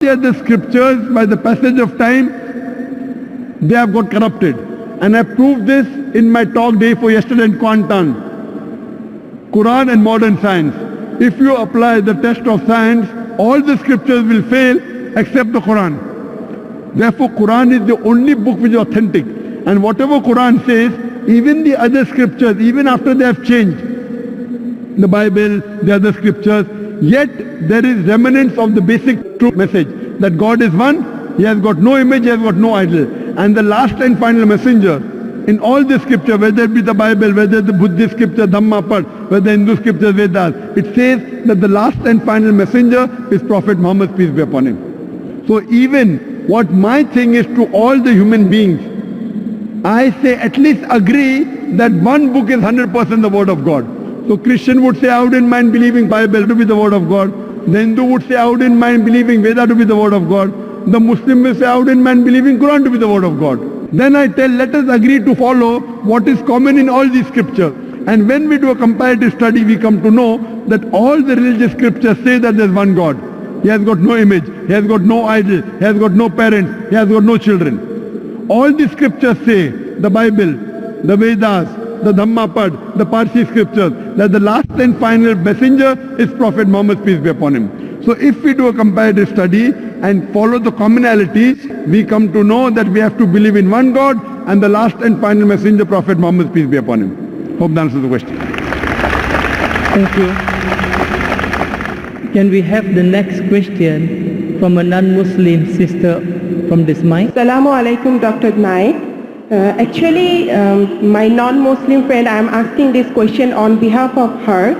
The other scriptures, by the passage of time, they have got corrupted. And I proved this in my talk day for yesterday in Kuantan. Quran and modern science. If you apply the test of science, all the scriptures will fail except the Quran. Therefore, Quran is the only book which is authentic. And whatever Quran says, even the other scriptures, even after they have changed, the Bible, the other scriptures, yet there is remnants of the basic true message that God is one, He has got no image, He has got no idol. And the last and final messenger in all the scripture, whether it be the Bible, whether the Buddhist scripture, Dhammapad, whether Hindu scripture, Vedas, it says that the last and final messenger is Prophet Muhammad, peace be upon him. So even what my thing is to all the human beings, I say at least agree that one book is 100% the word of God. So Christian would say, I wouldn't mind believing Bible to be the word of God. The Hindu would say, I wouldn't mind believing Veda to be the word of God. The Muslim will say, I wouldn't mind believing Quran to be the word of God. Then I tell, let us agree to follow what is common in all these scriptures. And when we do a comparative study, we come to know that all the religious scriptures say that there is one God. He has got no image, He has got no idol, He has got no parents, He has got no children. All the scriptures say, the Bible, the Vedas, the Dhammapad, the Parsi scriptures, that the last and final messenger is Prophet Muhammad, peace be upon him. So if we do a comparative study and follow the commonalities, we come to know that we have to believe in one God and the last and final messenger, Prophet Muhammad, peace be upon him. Hope that answers the question. Thank you. Can we have the next question from a non-Muslim sister from this mic? Assalamu alaikum, Dr. Naik. My non-Muslim friend, I am asking this question on behalf of her.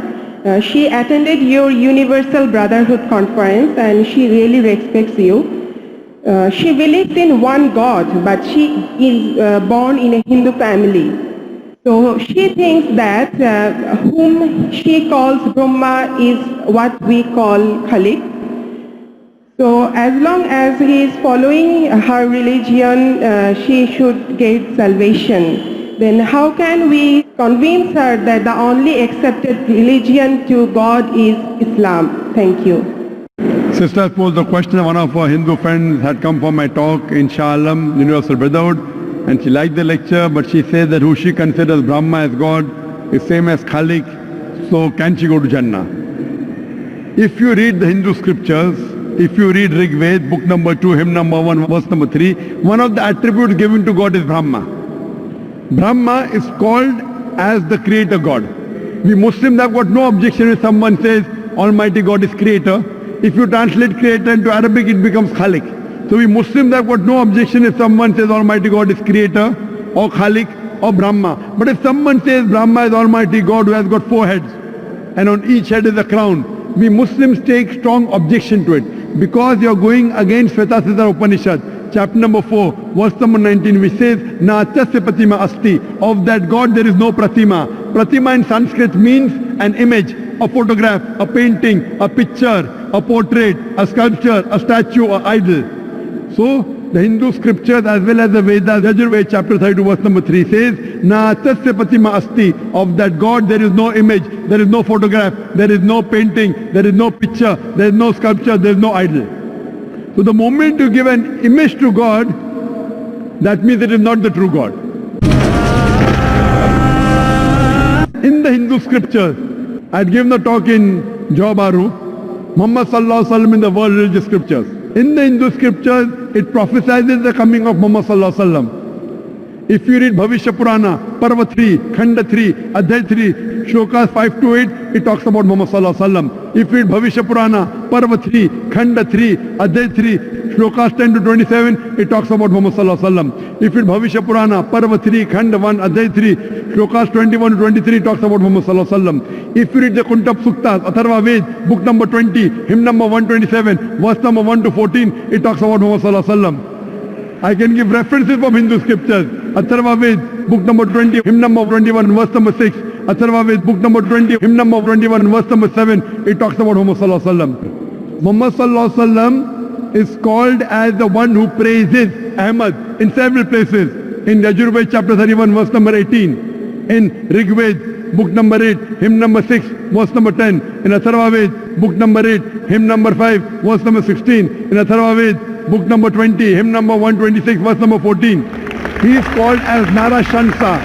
She attended your Universal Brotherhood conference and she really respects you. She believes in one God, but she is born in a Hindu family. So she thinks that whom she calls Brahma is what we call Khalik. So as long as he is following her religion, she should get salvation. Then how can we convince her that the only accepted religion to God is Islam? Thank you. Sister posed the question. One of our Hindu friends had come for my talk in Shah Alam, Universal Brotherhood, and she liked the lecture, but she said that who she considers Brahma as God is same as Khalik, so can she go to Jannah? If you read the Hindu scriptures, if you read Rig Veda, book number 2, hymn number 1, verse number 3, one of the attributes given to God is Brahma. Brahma is called as the creator God. We Muslims have got no objection if someone says Almighty God is creator. If you translate creator into Arabic, it becomes Khalik. So we Muslims have got no objection if someone says Almighty God is creator or Khalik or Brahma. But if someone says Brahma is Almighty God who has got 4 heads and on each head is a crown, we Muslims take strong objection to it because you are going against Svetasrita Upanishad, chapter number 4, verse number 19, which says, Na Atyasya Pratima Asti. Of that God there is no Pratima. Pratima in Sanskrit means an image, a photograph, a painting, a picture, a portrait, a sculpture, a statue, an idol. So the Hindu scriptures as well as the Vedas, Yajurveda chapter 32 verse number 3 says, Na Atyasya Pratima Asti. Of that God there is no image, there is no photograph, there is no painting, there is no picture, there is no sculpture, there is no idol. So the moment you give an image to God, that means it is not the true God. In the Hindu scriptures, I had given the talk in Johor Bahru, Muhammad Sallallahu Alaihi Wasallam in the world religious scriptures. In the Hindu scriptures, it prophesies the coming of Muhammad Sallallahu Alaihi Wasallam. If you read Bhavishya Purana, Parva 3, Khanda 3, Adhyay 3, Shlokas 5 to 8, it talks about Muhammad Sallallahu Alaihi Wasallam. If you read Bhavishya Purana, Parva 3, Khanda 3, Adhyay 3, Shlokas 10 to 27, it talks about Muhammad Sallallahu Alaihi Wasallam. If you read Bhavishya Purana, Parva 3, Khanda 1, Adhyay 3, Shlokas 21 to 23, it talks about Muhammad Sallallahu Alaihi Wasallam. If you read the Kuntap Suktas, Atharva Ved, book number 20, hymn number 127, verse number 1 to 14, it talks about Muhammad Sallallahu Alaihi Wasallam. I can give references from Hindu scriptures. Atharva Ved, book number 20, hymn number 21, verse number 6. Atharva Ved, book number 20, hymn number 21, verse number 7. It talks about Muhammad Sallallahu Alaihi Wasallam. Muhammad Sallallahu Alaihi Wasallam is called as the one who praises Ahmad in several places. In Yajurveda chapter 31, verse number 18. In Rig Veda, book number 8, hymn number 6, verse number 10. In Atharva Ved, book number 8, hymn number 5, verse number 16. In Atharva Ved, book number 20, hymn number 126, verse number 14. He is called as Nara Shansa.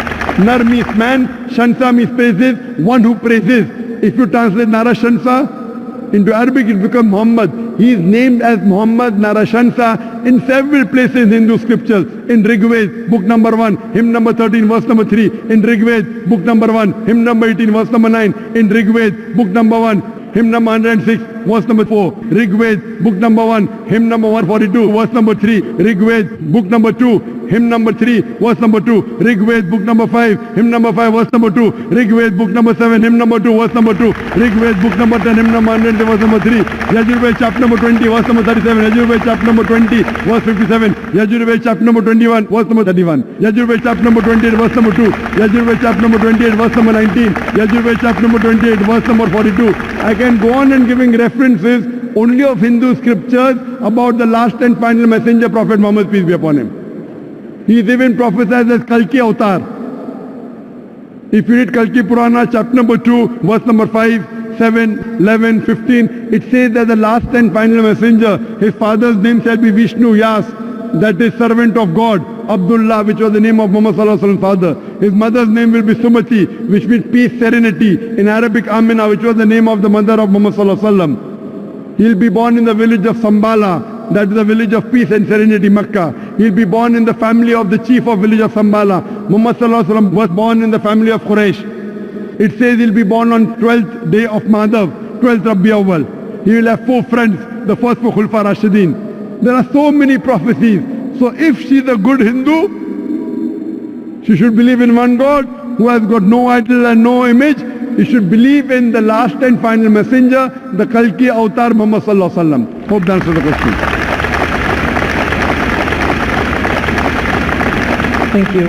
Nar means man, Shansa means praises, one who praises. If you translate Nara Shansa into Arabic, it becomes Muhammad. He is named as Muhammad Nara Shansa in several places in Hindu scriptures. In Rigved, book number 1, hymn number 13, verse number 3. In Rigved, book number 1, hymn number 18, verse number 9. In Rigved, book number 1, hymn number 106, verse number 4. Rigved, book number 1, hymn number 142, verse number 3. Rigved, book number 2, hymn number 3, verse number 2. Rigved, book number 5, hymn number 5, verse number 2. Rigved, book number 7, hymn number 2, verse number 2. Rigved, book number 10, hymn number 100, verse number 3. Yajurved, chapter number 20, verse number 37. Yajurved, chapter number 20, verse 57. Yajurved, chapter number 21, verse number 31. Yajurved, chapter number 28, verse number 2. Yajurved, chapter number 28, verse number 19. Yajurved, chapter number 28, verse number 42. I can go on and giving references only of Hindu scriptures about the last and final messenger, Prophet Muhammad, peace be upon him. He is even prophesied as Kalki Avatar. If you read Kalki Purana, chapter number 2, verse number 5, 7, 11, 15, it says that the last and final messenger, his father's name shall be Vishnu Yas, that is servant of God, Abdullah, which was the name of Muhammad Sallallahu Alaihi Wasallam's father. His mother's name will be Sumati, which means peace, serenity. In Arabic, Amina, which was the name of the mother of Muhammad Sallallahu Alaihi Wasallam. He'll be born in the village of Sambala, that is the village of peace and serenity, Makkah. He'll be born in the family of the chief of village of Sambala. Muhammad Sallallahu Alaihi Wasallam was born in the family of Quraysh. It says he'll be born on 12th day of Madhav, 12th Rabi Awwal. He will have 4 friends, the first 4 Khulfa Rashidin. There are so many prophecies. So if she is a good Hindu, she should believe in one God who has got no idol and no image. He should believe in the last and final messenger, the Kalki Avatar Muhammad Sallallahu Alaihi Wasallam. Hope that answers the question. Thank you.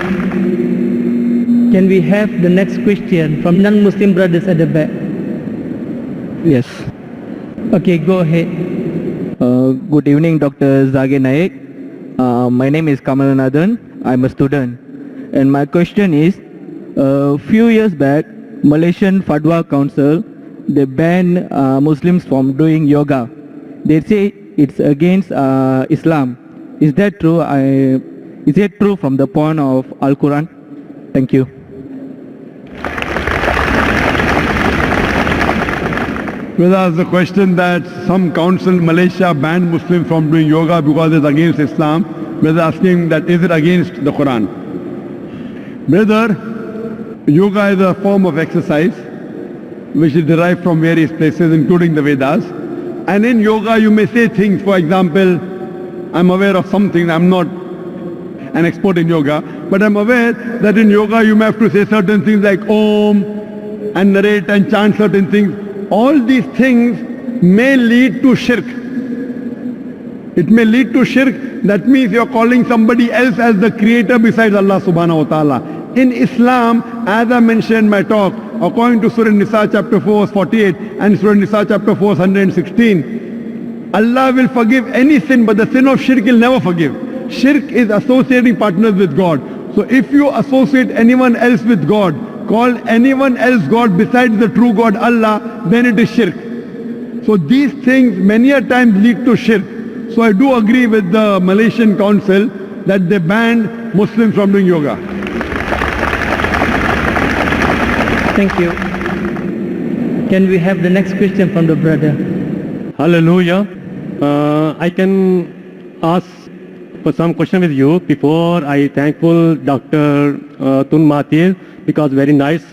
Can we have the next question from non-Muslim brothers at the back? Yes. Okay, go ahead. Good evening, Dr. Zage Naik. My name is Kamalanathan. I'm a student. And my question is, a few years back, Malaysian Fatwa Council, they banned Muslims from doing yoga. They say it's against Islam. Is that true? Is it true from the point of Al-Quran? Thank you. Well, that's the question that some council in Malaysia banned Muslims from doing yoga because it's against Islam. We're asking that is it against the Quran? Brother, yoga is a form of exercise which is derived from various places including the Vedas. And in yoga you may say things, for example, I'm aware of something, I'm not an expert in yoga, but I'm aware that in yoga you may have to say certain things like Om and narrate and chant certain things. All these things may lead to shirk. It may lead to shirk. That means you're calling somebody else as the creator besides Allah subhanahu wa ta'ala. In Islam, as I mentioned in my talk, according to Surah Nisa chapter 4 verse 48 and Surah Nisa chapter 4 verse 116, Allah will forgive any sin, but the sin of shirk He'll never forgive. Shirk is associating partners with God. So if you associate anyone else with God, call anyone else God besides the true God Allah, then it is shirk. So these things many a times lead to shirk. So I do agree with the Malaysian Council that they banned Muslims from doing yoga. Thank you. Can we have the next question from the brother? Hallelujah. I can ask for some question with you. Before I thankful Dr. Tun Mahathir because very nice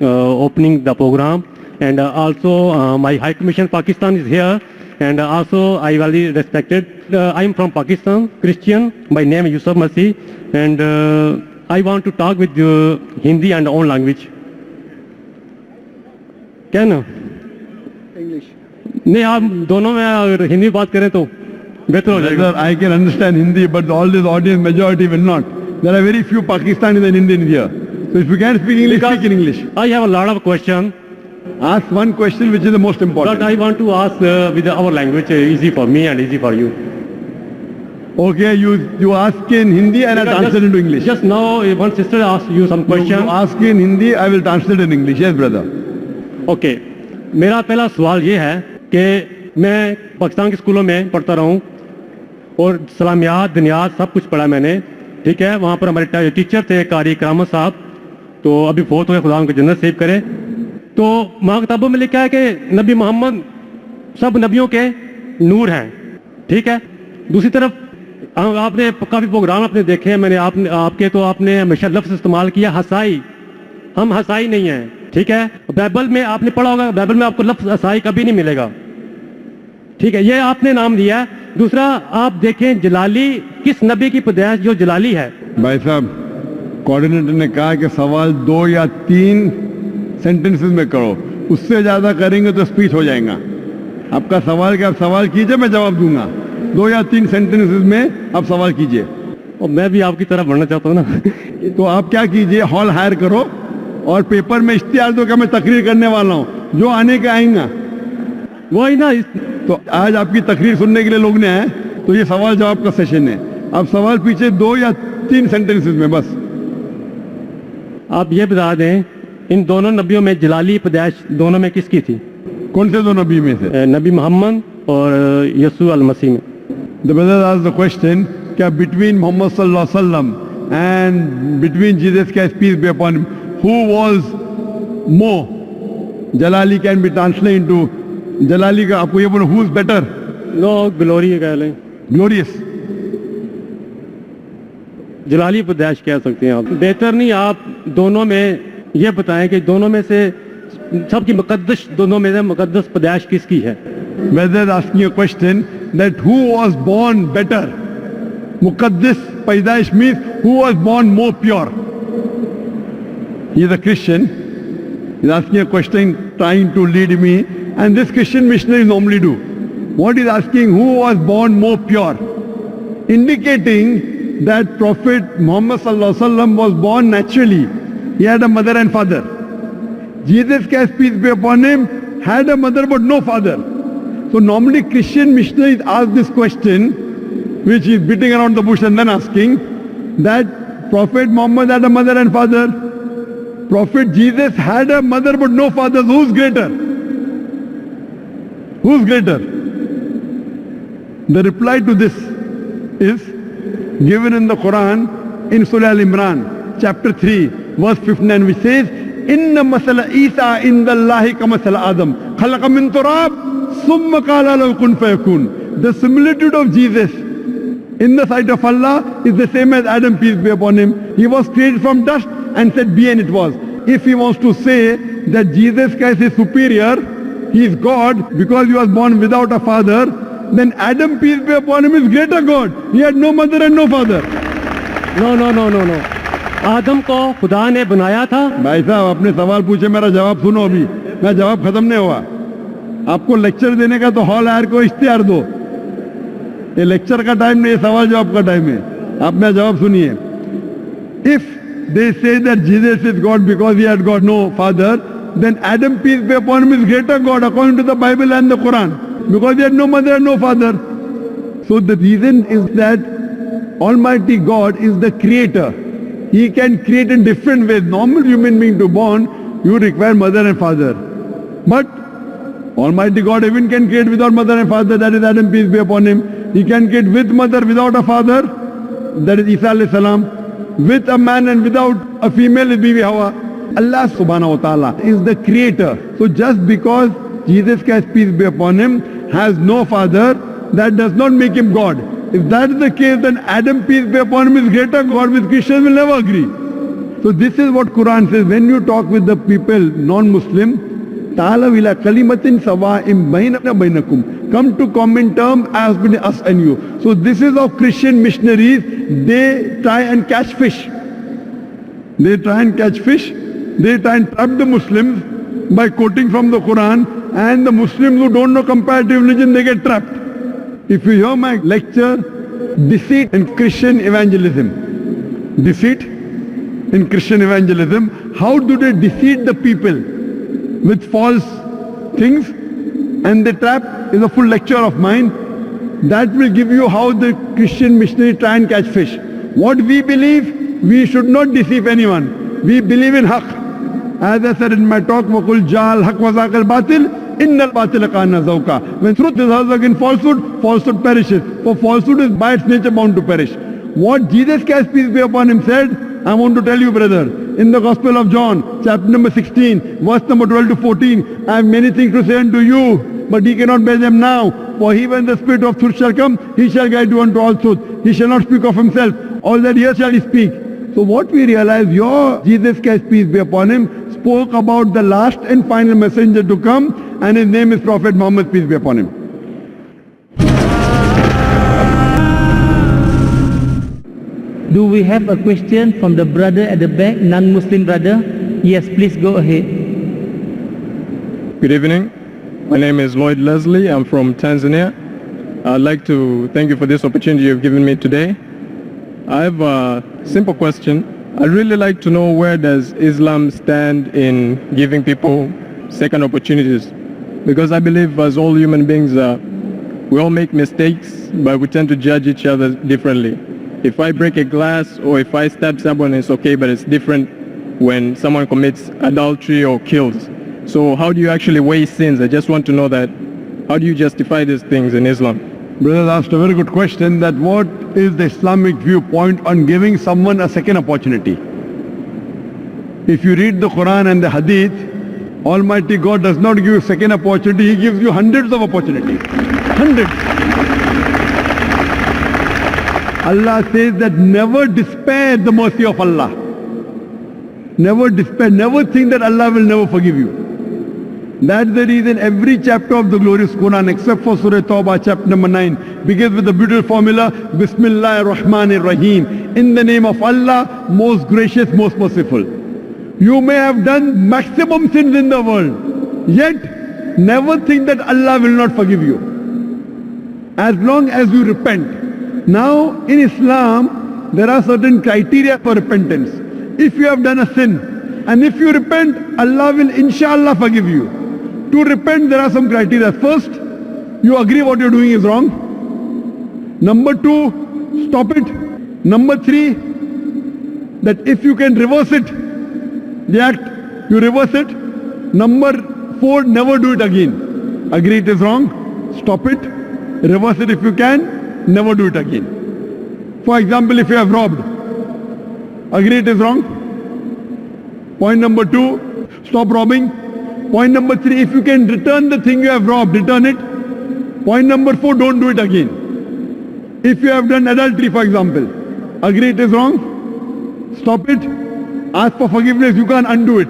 opening the program, and also my High Commission Pakistan is here, and also I very respected. I am from Pakistan, Christian. My name is Yusuf Masih, and I want to talk with you Hindi and own language. क्या ना नहीं आप दोनों में अगर हिंदी बात करें तो बेहतर हो जाएगा. I can understand Hindi, but all this audience majority will not. There are very few Pakistanis and Indians here. So if you can speak English, speak in English. I have a lot of questions. Ask one question which is the most important. But I want to ask with our language, easy for me and easy for you. Okay, you ask in Hindi and I'll translate into English. Just now, one sister asked you some You question. ask in Hindi, I will translate in English. Yes, brother. Okay, मेरा पहला सवाल ये है कि मैं पाकिस्तान के स्कूलों में पढ़ता रहा हूँ और सलामियात दुनियात सब कुछ पढ़ा मैंने, ठीक है। वहाँ पर हमारे टीचर थे कारी करामत साहब, तो अभी बहुत हो गए, खुदा उनको जन्नत सेव करे। तो वहाँ किताबों में लिखा है कि नबी मोहम्मद सब नबियों के नूर हैं, ठीक है। दूसरी तरफ आपने काफ़ी प्रोग्राम आपने देखे हैं मैंने, आपने हमेशा लफ्ज़ इस्तेमाल किया हसाई। हम हसाई नहीं हैं, ठीक है। बाइबल में आपने पढ़ा होगा, बाइबल में आपको लफ्ज़ हसाई कभी नहीं मिलेगा, ठीक है। ये आपने नाम दिया है। दूसरा, आप देखें जलाली किस नबी की पैदाइश जो जलाली है। भाई साहब, कोऑर्डिनेटर ने कहा कि सवाल 2 या 3 सेंटेंसेस में करो, उससे ज़्यादा करेंगे तो स्पीच हो जाएगा। आपका सवाल क्या, आप सवाल कीजिए, मैं जवाब दूंगा। 2 या 3 सेंटेंसेस में आप सवाल कीजिए। और मैं भी आपकी तरफ बढ़ना चाहता हूँ ना। तो आप क्या कीजिए, हॉल हायर करो और पेपर में इश्तिहार दो कि मैं तकरीर करने वाला हूँ, जो आने के आएगा। वही ना, तो आज आपकी तकरीर सुनने के लिए लोग ने आए, तो ये सवाल जवाब का सेशन है। आप सवाल पीछे 2 या 3 सेंटेंसेस में बस। आप ये बता दें इन दोनों नबियों में जलाली पैदाइश दोनों में किसकी थी? कौन से 2 नबी में से? नबी मोहम्मद और यसू अल मसीह में। The brother asked the question, क्या between Muhammad sallallahu alaihi wasallam and between Jesus Christ peace be upon him, who was more? Jalali can be translated into Jalali का आपको ये बोलो, who is better? No glory कह लें, Glorious. जलाली पैदाइश कह सकते हैं आप। बेहतर नहीं, आप दोनों में ये बताएं कि दोनों में से सबकी मुकद्दस, दोनों में से मुकद्दस पैदाइश किसकी है? Brother is asking a question that who was born better? Muqaddis Paidaish means who was born more pure. He is a Christian. He is asking a question trying to lead me, and this Christian missionaries normally do. What is asking, who was born more pure? Indicating that Prophet Muhammad sallallahu alaihi wasallam was born naturally. He had a mother and father. Jesus Christ peace be upon him had a mother but no father. So normally Christian missionaries ask this question, which is beating around the bush and then asking that Prophet Muhammad had a mother and father. Prophet Jesus had a mother but no father. Who's greater? Who's greater? The reply to this is given in the Quran in Surah Al-Imran, chapter 3, verse 59, which says, Inna masala Isa inda Allahi ka masala Adam, khalaqa min turab, summa qala lahu kun fayakun. The similitude of Jesus in the sight of Allah is the same as Adam, peace be upon him. He was created from dust and said, be, and it was. If he wants to say that Jesus Christ is superior, he is God because he was born without a father, then Adam, peace be upon him, is greater God. He had no mother and no father. No. आदम को खुदा ने बनाया था। भाई साहब, आपने सवाल पूछे, मेरा जवाब सुनो। अभी मेरा जवाब खत्म नहीं हुआ। आपको लेक्चर देने का तो हॉल हायर को इश्तिहार दो। ये लेक्चर का टाइम नहीं, ये सवाल जवाब का टाइम है। आप मेरा जवाब सुनिए। If they say that Jesus is God because he had got no father, then Adam, peace be upon him, is greater God according to the Bible and the Quran, because he had no mother and no father. So the reason is that Almighty God is the creator. He can create in different ways. Normal human being to born, you require mother and father. But Almighty God even can create without mother and father, that is Adam, peace be upon him. He can create with mother without a father, that is Isa alayhi salam. With a man and without a female is Bibi Hawa. Allah subhanahu wa ta'ala is the creator. So just because Jesus Christ, peace be upon him, has no father, that does not make him God. If that is the case, then Adam, peace be upon him, is greater God, which Christians will never agree. So this is what Quran says. When you talk with the people, non-Muslim, ta'alaw ila kalimatin sawa'im bainana bainakum. Come to common term as between us and you. So this is of Christian missionaries. They try and catch fish. They try and catch fish. They try and trap the Muslims by quoting from the Quran, and the Muslims who don't know comparative religion, they get trapped. If you hear my lecture, Deceit in Christian Evangelism. Deceit in Christian Evangelism. How do they deceive the people with false things? And they trap is a full lecture of mine. That will give you how the Christian missionaries try and catch fish. What we believe, we should not deceive anyone. We believe in haqq. As I said in my talk, وَقُلْ جَعَ الْحَقْ وَزَاقَ الْبَاطِلِ إِنَّ الْبَاطِلَ كَانَ زَوْقًا. When truth is held against falsehood, falsehood perishes. For falsehood is by its nature bound to perish. What Jesus Christ, peace be upon him, said, I want to tell you, brother, in the Gospel of John, chapter number 16, verse number 12 to 14, I have many things to say unto you, but ye cannot bear them now. For he, when the Spirit of truth shall come, he shall guide you unto all truth. He shall not speak of himself. All that here shall he speak. So what we realize, your Jesus Christ, peace be upon him, spoke about the last and final messenger to come, and his name is Prophet Muhammad, peace be upon him. Do we have a question from the brother at the back, non-Muslim brother? Yes, please go ahead. Good evening. My name is Lloyd Leslie. I'm from Tanzania. I'd like to thank you for this opportunity you've given me today. I have a simple question. I'd really like to know, where does Islam stand in giving people second opportunities? Because I believe as all human beings, we all make mistakes, but we tend to judge each other differently. If I break a glass or if I stab someone, it's okay, but it's different when someone commits adultery or kills. So how do you actually weigh sins? I just want to know that. How do you justify these things in Islam? Brother asked a very good question, that what is the Islamic viewpoint on giving someone a second opportunity? If you read the Quran and the Hadith, Almighty God does not give you second opportunity, He gives you hundreds of opportunities. Hundreds. Allah says that never despair at the mercy of Allah. Never despair, never think that Allah will never forgive you. That's the reason every chapter of the glorious Quran, except for Surah Tawbah, chapter number 9, begins with the beautiful formula, Bismillah ar-Rahman ar-Rahim. In the name of Allah, most gracious, most merciful. You may have done maximum sins in the world, yet never think that Allah will not forgive you. As long as you repent. Now, in Islam, there are certain criteria for repentance. If you have done a sin, and if you repent, Allah will inshallah forgive you. To repent, there are some criteria. First, you agree what you're doing is wrong. Number 2, stop it. Number 3, that if you can reverse it, the act, you reverse it. Number 4, never do it again. Agree it is wrong, stop it, reverse it if you can, never do it again. For example, if you have robbed, agree it is wrong. Point number 2, stop robbing. Point number 3, if you can return the thing you have robbed, return it. Point number 4, don't do it again. If you have done adultery, for example, agree it is wrong, stop it. Ask for forgiveness, you can't undo it.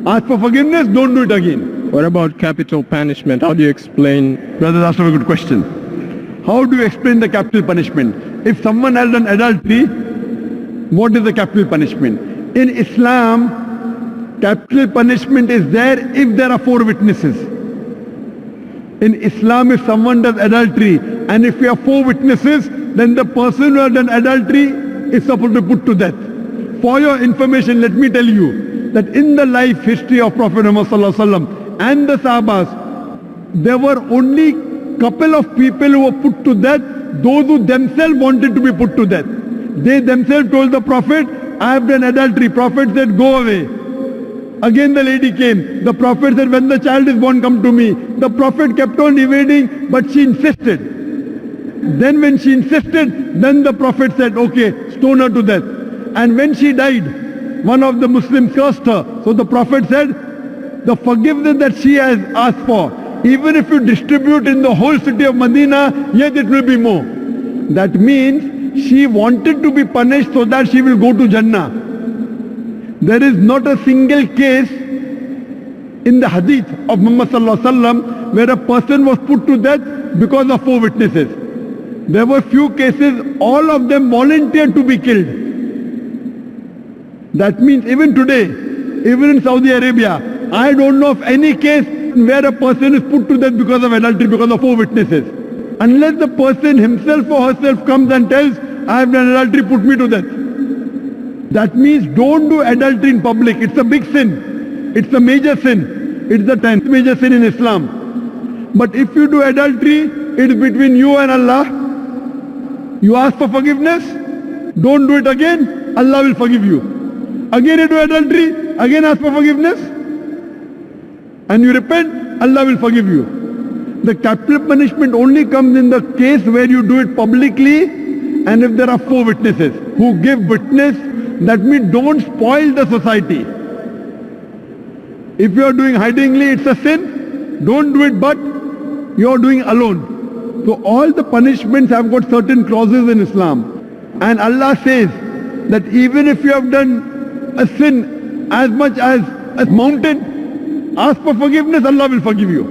Ask for forgiveness, don't do it again. What about capital punishment? How do you explain? Brother, that's a very good question. How do you explain the capital punishment? If someone has done adultery, what is the capital punishment? In Islam, capital punishment is there if there are 4 witnesses. In Islam, if someone does adultery and if you have 4 witnesses, then the person who has done adultery is supposed to be put to death. For your information, let me tell you that in the life history of Prophet Muhammad Sallallahu Alaihi Wasallam and the Sahabas, there were only couple of people who were put to death, those who themselves wanted to be put to death. They themselves told the Prophet, I have done adultery. Prophet said, go away. Again the lady came. The Prophet said, when the child is born, come to me. The Prophet kept on evading, but she insisted. Then when she insisted, then the Prophet said, okay, stone her to death. And when she died, one of the Muslims cursed her. So the Prophet said, the forgiveness that she has asked for, even if you distribute in the whole city of Medina, yet it will be more. That means she wanted to be punished so that she will go to Jannah. There is not a single case in the hadith of Muhammad Sallallahu Alaihi Wasallam where a person was put to death because of 4 witnesses. There were few cases, all of them volunteered to be killed. That means even today, even in Saudi Arabia, I don't know of any case where a person is put to death because of adultery, because of 4 witnesses. Unless the person himself or herself comes and tells, I have done adultery, put me to death. That means don't do adultery in public. It's a big sin. It's a major sin. It's the 10th major sin in Islam. But if you do adultery, it is between you and Allah. You ask for forgiveness, don't do it again, Allah will forgive you. Again you do adultery, again ask for forgiveness, and you repent, Allah will forgive you. The capital punishment only comes in the case where you do it publicly, and if there are 4 witnesses who give witness, that means don't spoil the society. If you are doing hidingly, it's a sin. Don't do it, but you are doing alone. So all the punishments have got certain clauses in Islam. And Allah says that even if you have done a sin as much as a mountain, ask for forgiveness, Allah will forgive you.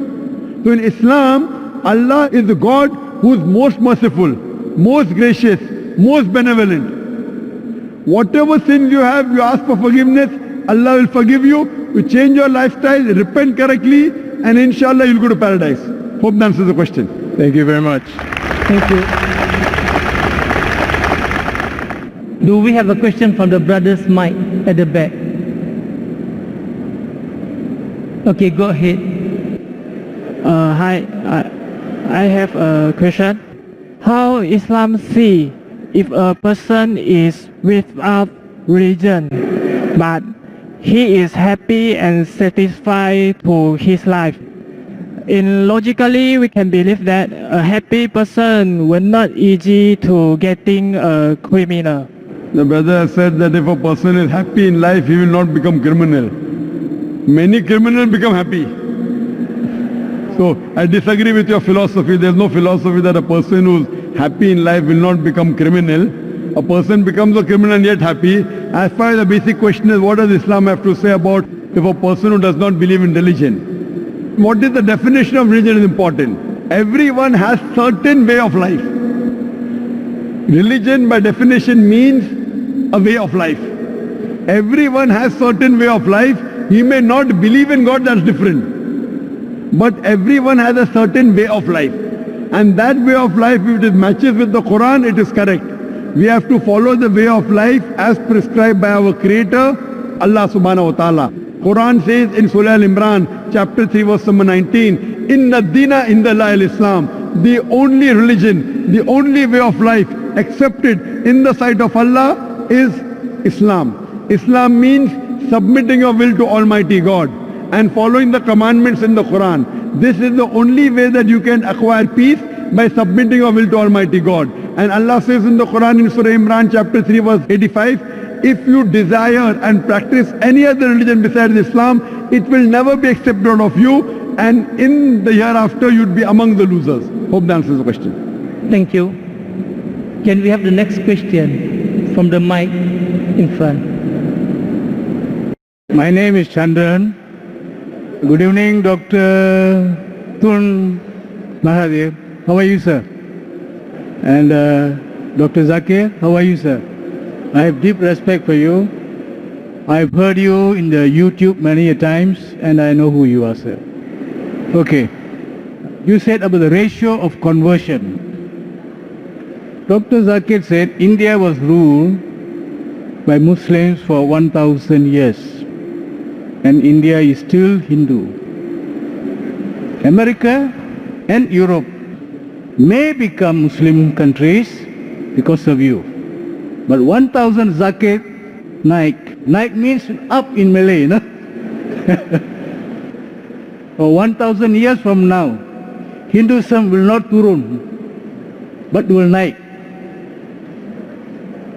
So in Islam, Allah is the God who is most merciful, most gracious, most benevolent. Whatever sins you have, you ask for forgiveness, Allah will forgive you. You change your lifestyle, repent correctly, and inshallah you'll go to paradise. Hope that answers the question. Thank you very much. Thank you. Do we have a question from the brothers Mike at the back? Okay, go ahead. Hi, I have a question. How Islam see if a person is without religion, but he is happy and satisfied to his life? In logically, we can believe that a happy person will not easy to getting a criminal. The brother has said that if a person is happy in life, he will not become criminal. Many criminals become happy. So I disagree with your philosophy. There is no philosophy that a person who is happy in life will not become criminal. A person becomes a criminal and yet happy. As far as the basic question is, what does Islam have to say about if a person who does not believe in religion? What is the definition of religion is important. Everyone has certain way of life. Religion by definition means a way of life. Everyone has certain way of life. He may not believe in God, that's different. But everyone has a certain way of life. And that way of life, if it matches with the Quran, it is correct. We have to follow the way of life as prescribed by our Creator, Allah subhanahu wa ta'ala. Quran says in Surah Al-Imran, chapter 3, verse number 19, Inna dina inda Allahi al-Islam. The only religion, the only way of life accepted in the sight of Allah is Islam. Islam means submitting your will to Almighty God and following the commandments in the Quran. This is the only way that you can acquire peace, by submitting your will to Almighty God. And Allah says in the Quran in Surah Imran chapter 3 verse 85, if you desire and practice any other religion besides Islam, it will never be accepted of you, and in the hereafter you'd be among the losers. Hope that answers the question. Thank you. Can we have the next question from the mic in front? My name is Chandran. Good evening, Dr. Tun Mahathir. How are you, sir? And Dr. Zakir, how are you, sir? I have deep respect for you. I've heard you in the YouTube many a times, and I know who you are, sir. Okay. You said about the ratio of conversion. Dr. Zakir said India was ruled by Muslims for 1,000 years, and India is still Hindu. America and Europe may become Muslim countries because of you. But 1,000 Zakir Naik. Naik means up in Malay, no? For 1,000 years from now, Hinduism will not turun, but will Naik.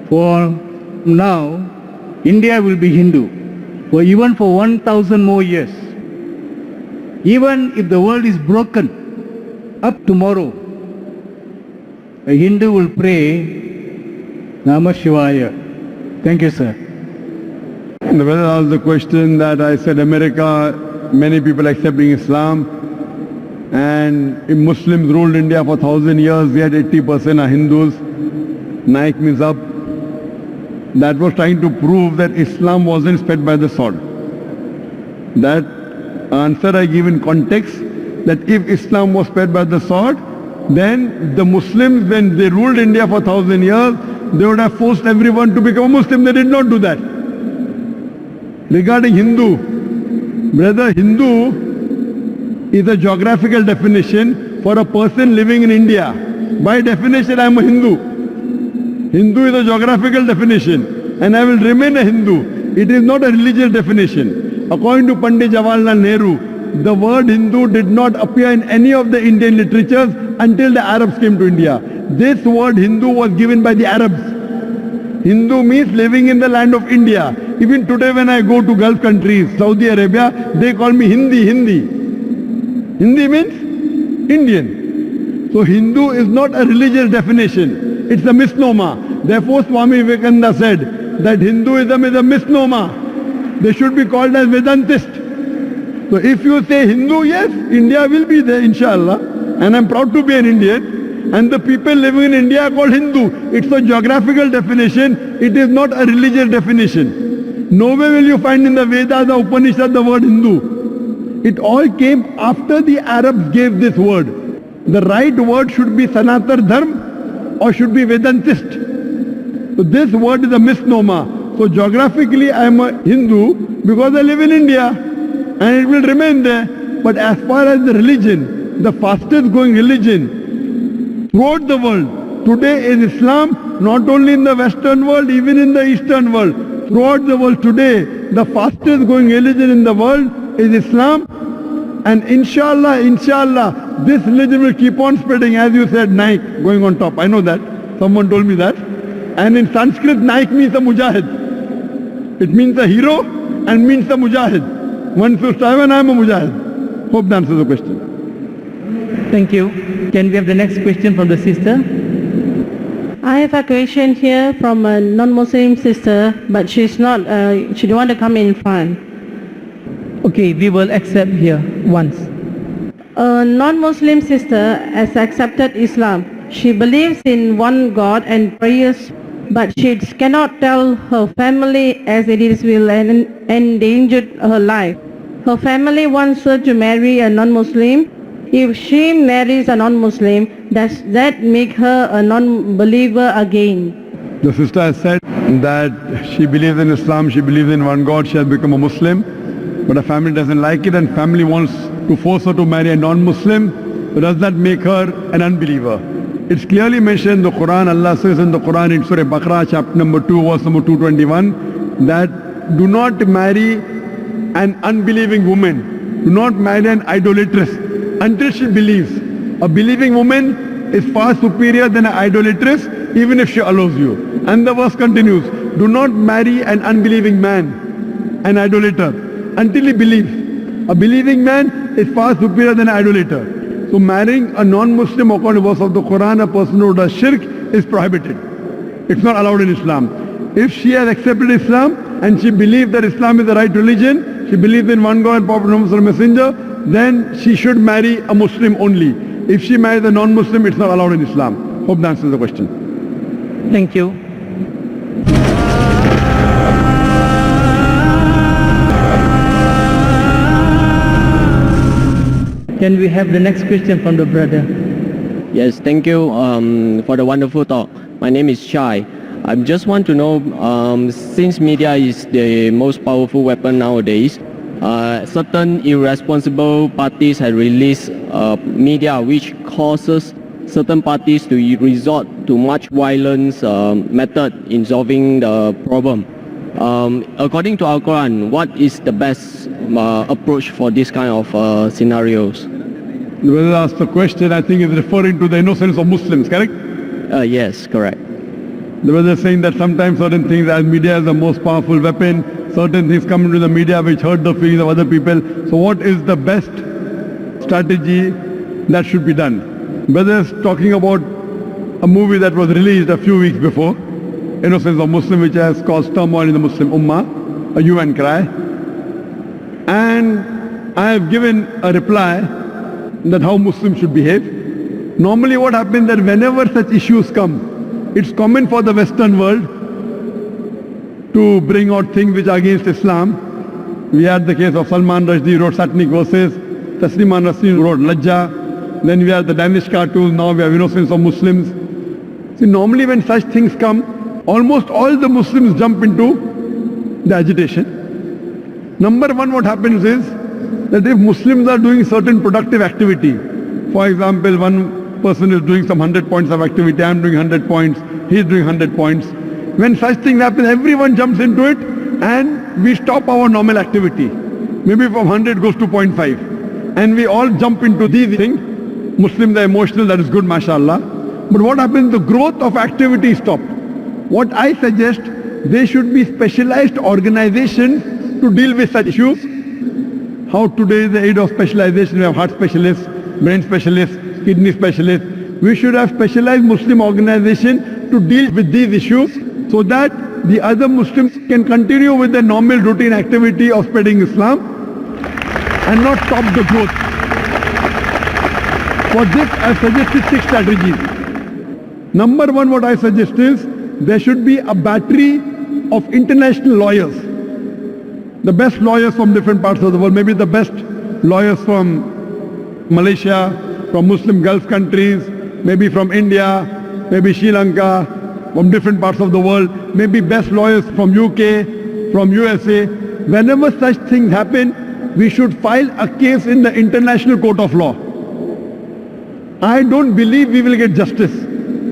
For now, India will be Hindu, for even for 1,000 more years. Even if the world is broken, up tomorrow, a Hindu will pray Namah Shivaya. Thank you, sir. The brother asked the question that I said America, many people accepting Islam, and if Muslims ruled India for 1,000 years, yet 80% are Hindus. Naik means up. That was trying to prove that Islam wasn't spread by the sword. That answer I give in context, that if Islam was spread by the sword, then the Muslims, when they ruled India for 1,000 years, they would have forced everyone to become a Muslim. They did not do that. Regarding Hindu, brother, Hindu is a geographical definition for a person living in India. By definition, I am a Hindu. Hindu is a geographical definition, and I will remain a Hindu. It is not a religious definition. According to Pandit Jawaharlal Nehru, the word Hindu did not appear in any of the Indian literatures until the Arabs came to India. This word Hindu was given by the Arabs. Hindu means living in the land of India. Even today when I go to Gulf countries, Saudi Arabia, they call me Hindi. Hindi means Indian. So Hindu is not a religious definition. It's a misnomer. Therefore Swami Vivekananda said that Hinduism is a misnomer. They should be called as Vedantist. So if you say Hindu, yes, India will be there, inshallah. And I'm proud to be an Indian. And the people living in India are called Hindu. It's a geographical definition. It is not a religious definition. Nowhere will you find in the Vedas or Upanishad the word Hindu. It all came after the Arabs gave this word. The right word should be Sanatar Dharma or should be Vedantist. So this word is a misnomer. So geographically I am a Hindu because I live in India and it will remain there. But as far as the religion, the fastest growing religion throughout the world today is Islam, not only in the Western world, even in the Eastern world. Throughout the world today, the fastest growing religion in the world is Islam. And inshallah, this religion will keep on spreading. As you said, Naik going on top. I know that. Someone told me that. And in Sanskrit, Naik means a mujahid. It means a hero and means a mujahid. One should strive and I am a mujahid. Hope that answers the question. Thank you. Can we have the next question from the sister? I have a question here from a non-Muslim sister, but she don't want to come in front. Okay, we will accept here once. A non-Muslim sister has accepted Islam. She believes in one God and prayers, but she cannot tell her family as it is will endanger her life. Her family wants her to marry a non-Muslim. If she marries a non-Muslim, does that make her a non-believer again? The sister has said that she believes in Islam, she believes in one God, she has become a Muslim, but her family doesn't like it and family wants to force her to marry a non-Muslim. So does that make her an unbeliever? It's clearly mentioned in the Quran. Allah says in the Quran in Surah Baqarah chapter number 2 verse number 221 that do not marry an unbelieving woman, do not marry an idolatress until she believes. A believing woman is far superior than an idolatress even if she allows you. And the verse continues, do not marry an unbelieving man, an idolater, until he believes. A believing man is far superior than an idolater. So marrying a non-Muslim according to the verse of the Quran, a person who does shirk is prohibited. It's not allowed in Islam. If she has accepted Islam and she believes that Islam is the right religion, she believes in one God and Prophet Muhammad Messenger, then she should marry a Muslim only. If she marries a non-Muslim, it's not allowed in Islam. Hope that answers the question. Thank you. Can we have the next question from the brother? Yes, thank you for the wonderful talk. My name is Shai. I just want to know, since media is the most powerful weapon nowadays, certain irresponsible parties have released media which causes certain parties to resort to much violence method in solving the problem. According to Al-Quran, what is the best approach for this kind of scenarios? The brother asked the question, I think is referring to the innocence of Muslims, correct? Yes, correct. The brother is saying that sometimes certain things, as media is the most powerful weapon, certain things come into the media which hurt the feelings of other people. So what is the best strategy that should be done? Brother is talking about a movie that was released a few weeks before, Innocence of Muslim, which has caused turmoil in the Muslim Ummah, a hue and cry. And I have given a reply that how Muslims should behave. Normally what happens that whenever such issues come, it's common for the Western world to bring out things which are against Islam. We had the case of Salman Rushdie wrote satanic verses, Tasliman Nasreen wrote Lajja, then we have the Danish cartoons, now we have Innocence of Muslims. See, normally when such things come, almost all the Muslims jump into the agitation. Number one, what happens is, that if Muslims are doing certain productive activity, for example, one person is doing some 100 points of activity, I'm doing 100 points, he's doing 100 points. When such things happen, everyone jumps into it and we stop our normal activity. Maybe from 100 goes to 0.5. And we all jump into these things. Muslims are emotional, that is good, mashallah. But what happens? The growth of activity stopped. What I suggest, there should be specialized organizations to deal with such issues. How today is the age of specialization, we have heart specialists, brain specialists, kidney specialists. We should have specialized Muslim organization to deal with these issues so that the other Muslims can continue with their normal routine activity of spreading Islam and not stop the growth. For this, I suggested 6 strategies. Number 1, what I suggest is, there should be a battery of international lawyers. The best lawyers from different parts of the world, maybe the best lawyers from Malaysia, from Muslim Gulf countries, maybe from India, maybe Sri Lanka, from different parts of the world, maybe best lawyers from UK, from USA. Whenever such things happen, we should file a case in the International Court of Law. I don't believe we will get justice.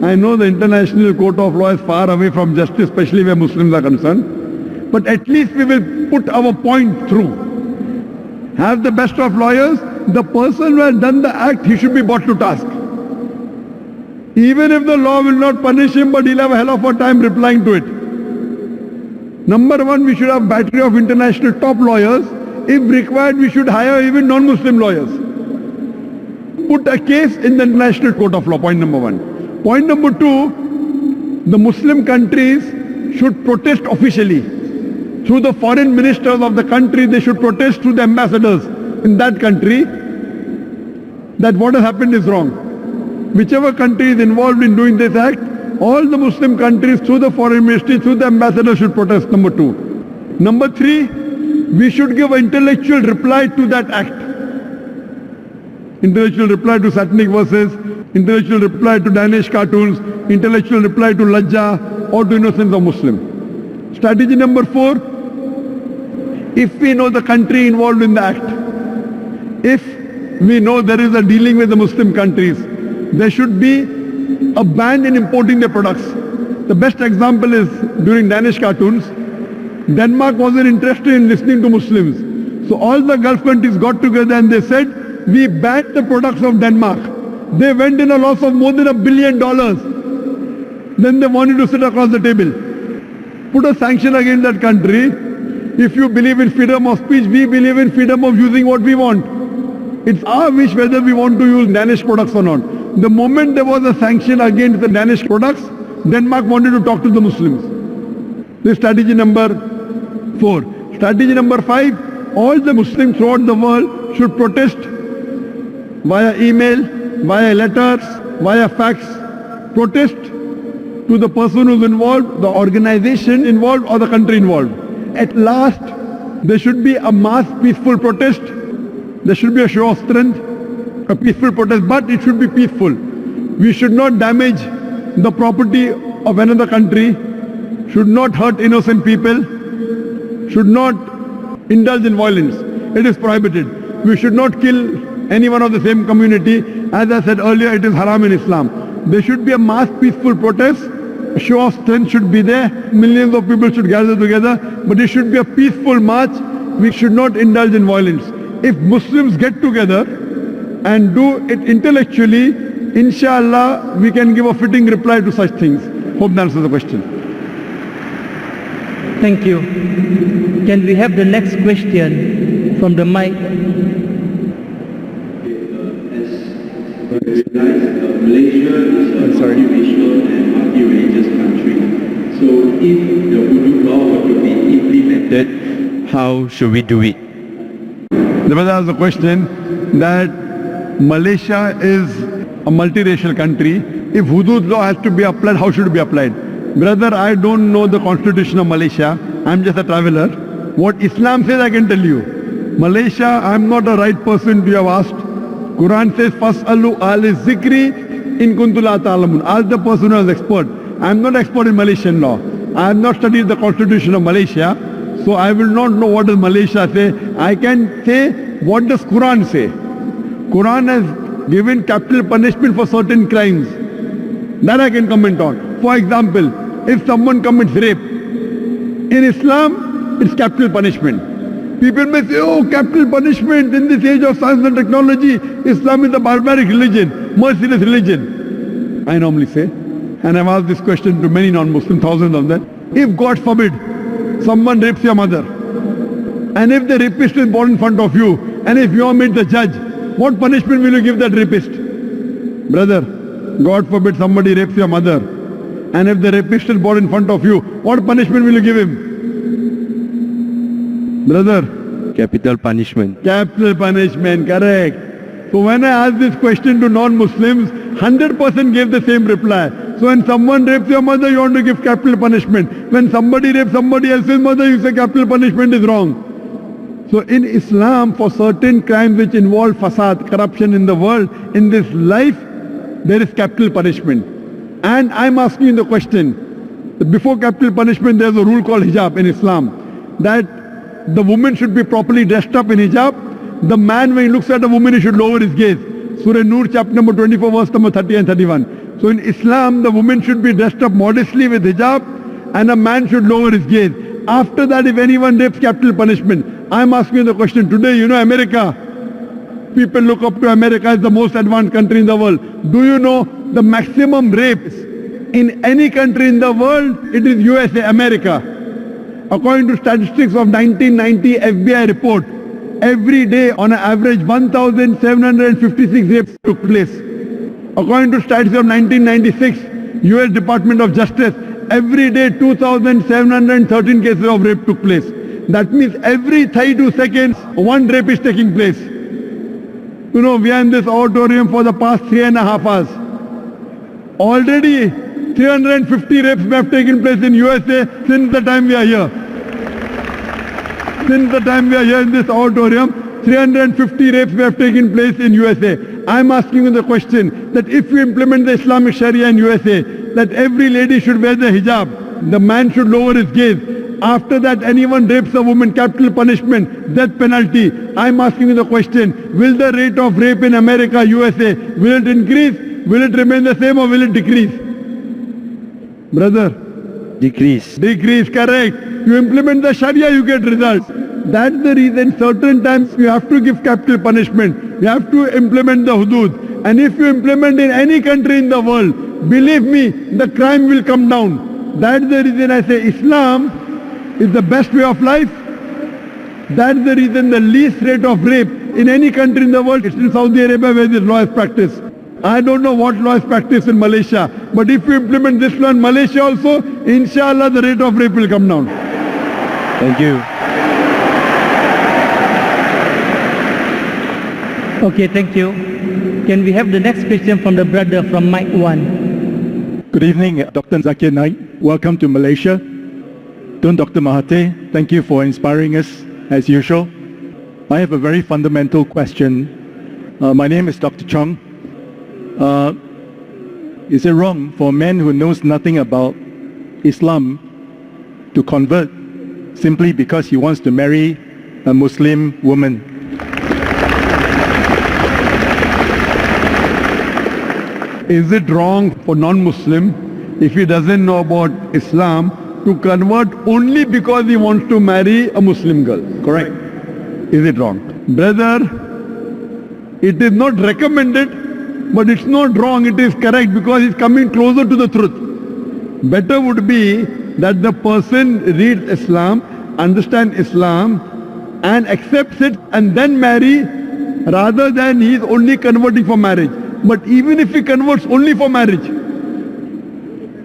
I know the International Court of Law is far away from justice, especially where Muslims are concerned. But at least we will put our point through. Have the best of lawyers. The person who has done the act, he should be brought to task. Even if the law will not punish him, but he'll have a hell of a time replying to it. Number 1, we should have battery of international top lawyers. If required, we should hire even non-Muslim lawyers. Put a case in the International Court of Law, point number 1. Point number 2, the Muslim countries should protest officially. Through the foreign ministers of the country, they should protest through the ambassadors in that country that what has happened is wrong. Whichever country is involved in doing this act, all the Muslim countries through the foreign ministry, through the ambassador should protest, number 2. Number 3, we should give an intellectual reply to that act. Intellectual reply to satanic verses, intellectual reply to Danish cartoons, intellectual reply to Lajja or to innocence of Muslim. Strategy number 4, if we know the country involved in the act, if we know there is a dealing with the Muslim countries, there should be a ban in importing their products. The best example is during Danish cartoons, Denmark wasn't interested in listening to Muslims. So all the Gulf countries got together and they said, we banned the products of Denmark. They went in a loss of more than $1 billion. Then they wanted to sit across the table. Put a sanction against that country. If you believe in freedom of speech, we believe in freedom of using what we want. It's our wish whether we want to use Danish products or not. The moment there was a sanction against the Danish products, Denmark wanted to talk to the Muslims. This is strategy number 4. Strategy number 5, all the Muslims throughout the world should protest via email, via letters, via fax. Protest to the person who's involved, the organization involved or the country involved. At last, there should be a mass peaceful protest. There should be a show of strength, a peaceful protest, but it should be peaceful. We should not damage the property of another country, should not hurt innocent people, should not indulge in violence. It is prohibited. We should not kill anyone of the same community. As I said earlier, it is haram in Islam. There should be a mass peaceful protest. A show of strength should be there. Millions of people should gather together, but it should be a peaceful march. We should not indulge in violence. If Muslims get together and do it intellectually, inshallah, we can give a fitting reply to such things. Hope that answers the question. Thank you. Can we have the next question from the mic? Malaysia is a multiracial and multi-religious country. So if the Hudu law were to be implemented, how should we do it? The brother asked the question that Malaysia is a multiracial country. If Hudud law has to be applied, how should it be applied? Brother, I don't know the constitution of Malaysia. I'm just a traveler. What Islam says, I can tell you. Malaysia, I'm not the right person to have asked. Quran says, Fas'alu ahli zikri in kuntum la ta'lamun. Ask the person who is expert. I'm not expert in Malaysian law. I have not studied the constitution of Malaysia. So I will not know what does Malaysia say. I can say what does Quran say? Quran has given capital punishment for certain crimes. That I can comment on. For example, if someone commits rape, in Islam, it's capital punishment. People may say, oh, capital punishment in this age of science and technology, Islam is a barbaric religion, merciless religion. I normally say, and I've asked this question to many non-Muslims, thousands of them. If God forbid, someone rapes your mother, and if the rapist is brought in front of you, and if you are made the judge, what punishment will you give that rapist? Brother, God forbid somebody rapes your mother, and if the rapist is brought in front of you, what punishment will you give him? Brother? Capital punishment. Capital punishment, correct. So when I asked this question to non-Muslims, 100% gave the same reply. So when someone rapes your mother, you want to give capital punishment. When somebody rapes somebody else's mother, you say capital punishment is wrong. So in Islam, for certain crimes which involve fasad, corruption in the world, in this life, there is capital punishment. And I'm asking you the question, that before capital punishment, there's a rule called hijab in Islam, that the woman should be properly dressed up in hijab. The man, when he looks at a woman, he should lower his gaze. Surah Nur, chapter number 24, verse number 30 and 31. So in Islam, the woman should be dressed up modestly with hijab, and a man should lower his gaze. After that, if anyone rapes, capital punishment. I'm asking you the question today, you know America. People look up to America as the most advanced country in the world. Do you know the maximum rapes in any country in the world? It is USA, America. According to statistics of 1990 FBI report, every day on an average 1,756 rapes took place. According to statistics of 1996, US Department of Justice, every day 2,713 cases of rape took place. That means every 32 seconds, one rape is taking place. You know, we are in this auditorium for the past 3.5 hours. Already 350 rapes have taken place in USA since the time we are here. Since the time we are here in this auditorium, 350 rapes have taken place in USA. I'm asking you the question that if you implement the Islamic Sharia in USA, that every lady should wear the hijab, the man should lower his gaze. After that, anyone rapes a woman, capital punishment, death penalty. I'm asking you the question, will the rate of rape in America, USA, will it increase? Will it remain the same or will it decrease? Brother? Decrease. Decrease, correct. You implement the Sharia, you get results. That's the reason certain times you have to give capital punishment. You have to implement the hudud. And if you implement in any country in the world, believe me, the crime will come down. That's the reason I say Islam is the best way of life. That's the reason the least rate of rape in any country in the world is in Saudi Arabia, where this law is practiced. I don't know what law is practiced in Malaysia, but if you implement this law in Malaysia also, inshallah the rate of rape will come down. Thank you. Okay, thank you. Can we have the next question from the brother from mic 1? Good evening, Dr. Zakir Naik. Welcome to Malaysia. Tun Dr. Mahathir, thank you for inspiring us as usual. I have a very fundamental question. My name is Dr. Chong. Is it wrong for a man who knows nothing about Islam to convert simply because he wants to marry a Muslim woman? Is it wrong for non-Muslim, if he doesn't know about Islam, to convert only because he wants to marry a Muslim girl? Correct. Is it wrong? Brother, it is not recommended, but it's not wrong, it is correct, because it's coming closer to the truth. Better would be that the person reads Islam, understands Islam, and accepts it and then marry, rather than he is only converting for marriage. But even if he converts only for marriage,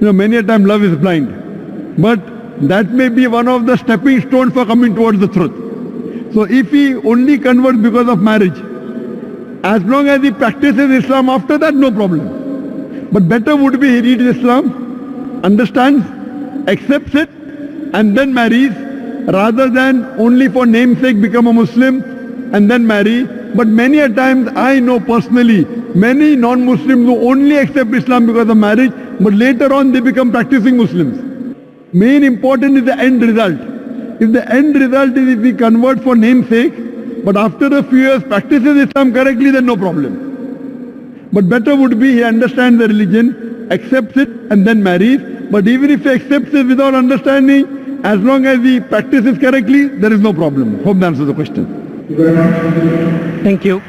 many a time love is blind. But that may be one of the stepping stones for coming towards the truth. So if he only converts because of marriage, as long as he practices Islam after that, no problem. But better would be he reads Islam, understands, accepts it, and then marries, rather than only for namesake become a Muslim and then marry. But many a times I know personally, many non-Muslims who only accept Islam because of marriage, but later on they become practicing Muslims. Main important is the end result. If the end result is if we convert for namesake, But after a few years practices Islam correctly, then no problem. But better would be he understands the religion, accepts it and then marries. But even if he accepts it without understanding, as long as he practices correctly, there is no problem. Hope that answers the question. Thank you.